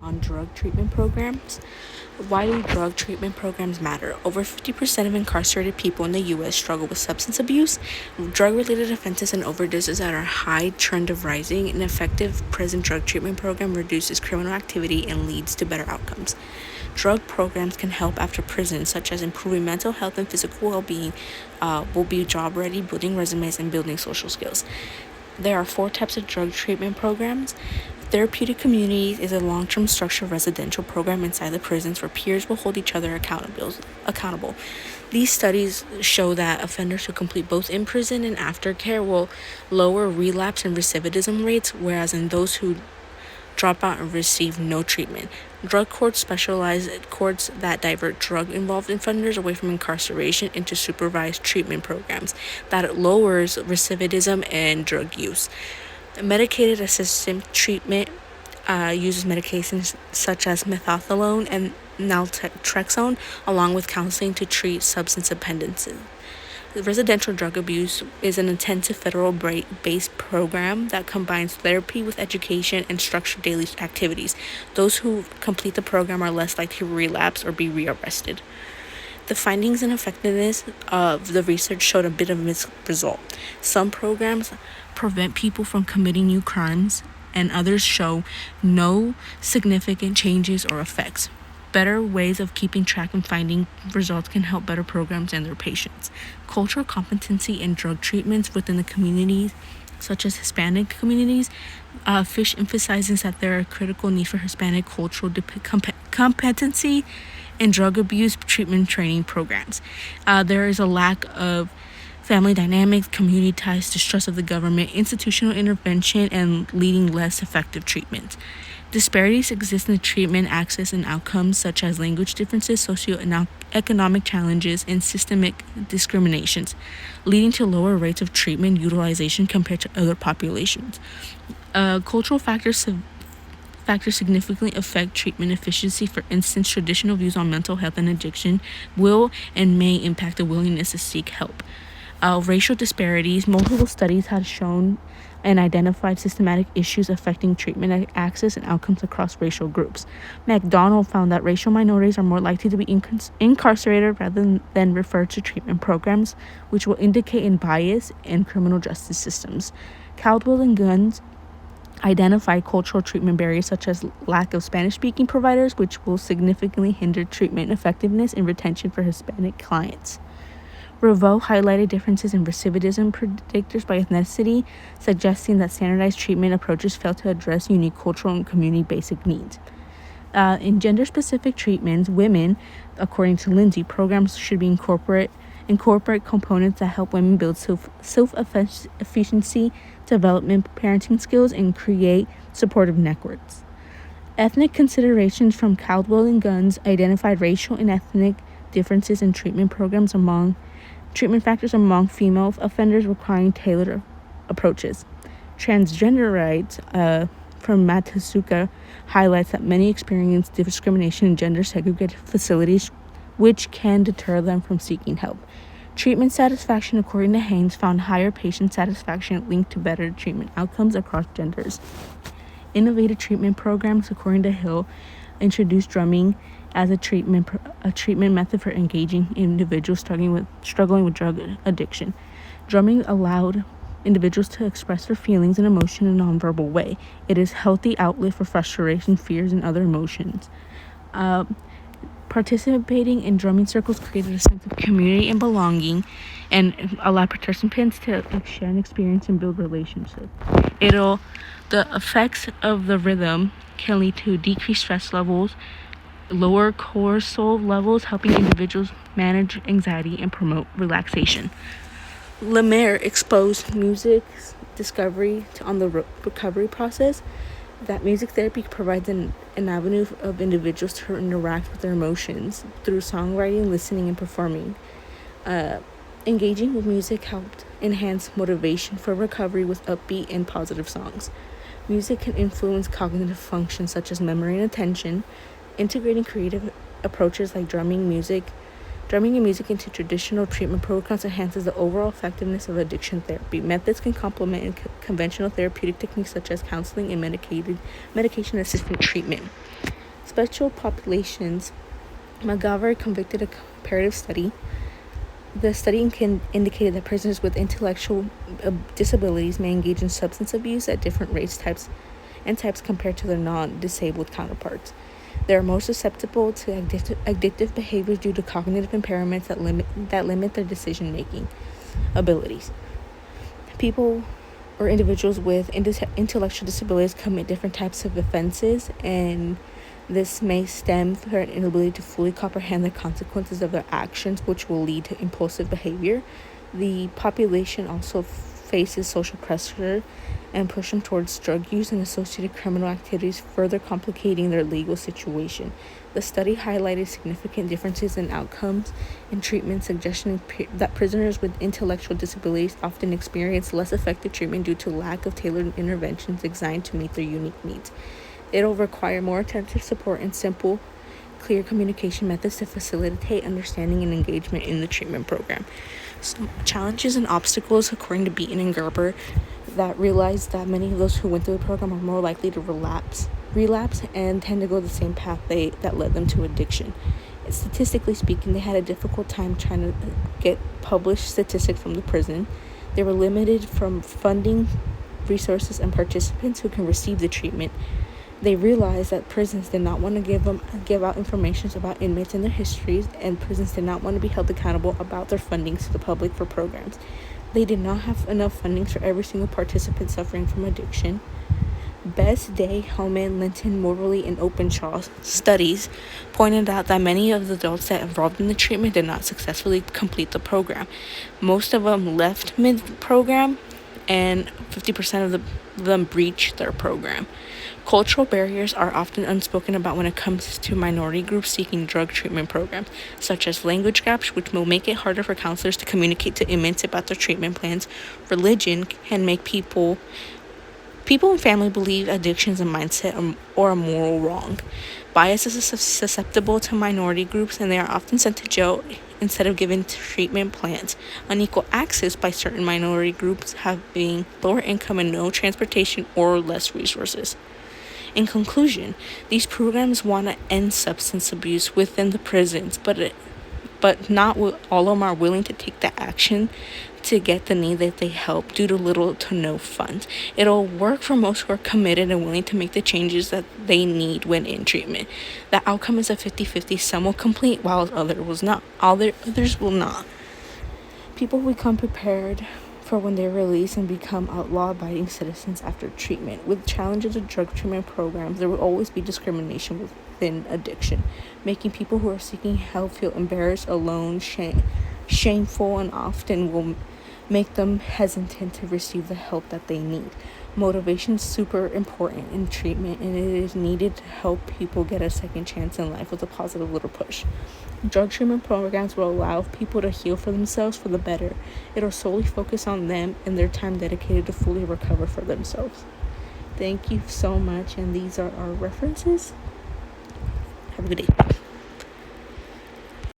On drug treatment programs. Why do drug treatment programs matter? Over 50% of incarcerated people in the U.S. struggle with substance abuse, drug-related offenses, and overdoses are a high trend of rising. An effective prison drug treatment program reduces criminal activity and leads to better outcomes. Drug programs can help after prison, such as improving mental health and physical well-being, will be job-ready, building resumes, and building social skills. There are 4 types of drug treatment programs. Therapeutic communities is a long-term structured residential program inside the prisons where peers will hold each other accountable. These studies show that offenders who complete both in prison and aftercare will lower relapse and recidivism rates, whereas in those who drop out and receive no treatment. Drug courts specialize courts that divert drug-involved offenders away from incarceration into supervised treatment programs that lowers recidivism and drug use. Medicated assisted treatment uses medications such as methadone and naltrexone, along with counseling to treat substance dependency. Residential drug abuse is an intensive federal-based program that combines therapy with education and structured daily activities. Those who complete the program are less likely to relapse or be rearrested. The findings and effectiveness of the research showed a bit of a mixed result. Some programs prevent people from committing new crimes, and others show no significant changes or effects. Better ways of keeping track and finding results can help better programs and their patients. Cultural competency in drug treatments within the communities, such as Hispanic communities, Fish emphasizes that there are critical need for Hispanic cultural competency in drug abuse treatment training programs. There is a lack of family dynamics, community ties, distrust of the government, institutional intervention, and leading less effective treatment. Disparities exist in the treatment access and outcomes, such as language differences, socioeconomic challenges, and systemic discriminations, leading to lower rates of treatment utilization compared to other populations. Cultural factors significantly affect treatment efficiency. For instance, traditional views on mental health and addiction will and may impact the willingness to seek help. Racial disparities. Multiple studies have shown and identified systematic issues affecting treatment access and outcomes across racial groups. McDonald found that racial minorities are more likely to be incarcerated rather than referred to treatment programs, which will indicate in bias in criminal justice systems. Caldwell and Guns identify cultural treatment barriers such as lack of Spanish-speaking providers, which will significantly hinder treatment effectiveness and retention for Hispanic clients. Reveau highlighted differences in recidivism predictors by ethnicity, suggesting that standardized treatment approaches fail to address unique cultural and community basic needs. In gender-specific treatments, women, according to Lindsay, programs should incorporate components that help women build self-efficiency, development, parenting skills, and create supportive networks. Ethnic considerations from Caldwell and Guns identified racial and ethnic differences in treatment factors among female offenders requiring tailored approaches. Transgender rights from Amezcua highlights that many experience discrimination in gender-segregated facilities, which can deter them from seeking help. Treatment satisfaction, according to Haynes, found higher patient satisfaction linked to better treatment outcomes across genders. Innovative treatment programs, according to Hill, introduced drumming as a treatment method for engaging individuals struggling with drug addiction. Drumming allowed individuals to express their feelings and emotion in a nonverbal way. It is a healthy outlet for frustration, fears, and other emotions. Participating in drumming circles created a sense of community and belonging and allowed participants to share an experience and build relationships. The effects of the rhythm can lead to decreased stress levels, lower cortisol levels, helping individuals manage anxiety and promote relaxation. Lemaire exposed music's discovery on the recovery process, that music therapy provides an avenue of individuals to interact with their emotions through songwriting, listening, and performing. Engaging with music helped enhance motivation for recovery with upbeat and positive songs. Music can influence cognitive functions such as memory and attention. Integrating creative approaches like drumming music Drumming and music into traditional treatment protocols enhances the overall effectiveness of addiction therapy. Methods can complement conventional therapeutic techniques such as counseling and medication-assisted treatment. Special populations. McGovern conducted a comparative study. The study indicated that prisoners with intellectual disabilities may engage in substance abuse at different types compared to their non-disabled counterparts. They are most susceptible to addictive behaviors due to cognitive impairments that limit their decision-making abilities. People or individuals with intellectual disabilities commit different types of offenses, and this may stem from their inability to fully comprehend the consequences of their actions, which will lead to impulsive behavior. The population also faces social pressure and push them towards drug use and associated criminal activities, further complicating their legal situation. The study highlighted significant differences in outcomes and treatment, suggesting that prisoners with intellectual disabilities often experience less effective treatment due to lack of tailored interventions designed to meet their unique needs. It'll require more attentive support and simple, clear communication methods to facilitate understanding and engagement in the treatment program. Some challenges and obstacles, according to Beaton and Gerber, that realized that many of those who went through the program are more likely to relapse and tend to go the same path that led them to addiction. Statistically speaking, they had a difficult time trying to get published statistics from the prison. They were limited from funding, resources, and participants who can receive the treatment. They realized that prisons did not want to give out information about inmates and their histories, and prisons did not want to be held accountable about their fundings to the public for programs. They did not have enough fundings for every single participant suffering from addiction. Best Day, Holman, Linton, Moberly, and Openshaw's studies pointed out that many of the adults that involved in the treatment did not successfully complete the program. Most of them left mid-program, and 50% of them breached their program. Cultural barriers are often unspoken about when it comes to minority groups seeking drug treatment programs, such as language gaps, which will make it harder for counselors to communicate to inmates about their treatment plans. Religion can make people and family believe addiction is a mindset or a moral wrong. Bias is susceptible to minority groups, and they are often sent to jail instead of given treatment plans. Unequal access by certain minority groups having lower income and no transportation or less resources. In conclusion, these programs want to end substance abuse within the prisons, but not all of them are willing to take the action to get the need that they help due to little to no funds. It'll work for most who are committed and willing to make the changes that they need when in treatment. The outcome is a 50-50. Some will complete while others will not. People become prepared for when they're released and become law-abiding citizens after treatment. With challenges of drug treatment programs, there will always be discrimination within addiction, making people who are seeking help feel embarrassed, alone, shameful, and often will make them hesitant to receive the help that they need. Motivation is super important in treatment, and it is needed to help people get a second chance in life with a positive little push. Drug treatment programs will allow people to heal for themselves for the better. It'll solely focus on them and their time dedicated to fully recover for themselves. Thank you so much, and these are our references. Have a good day.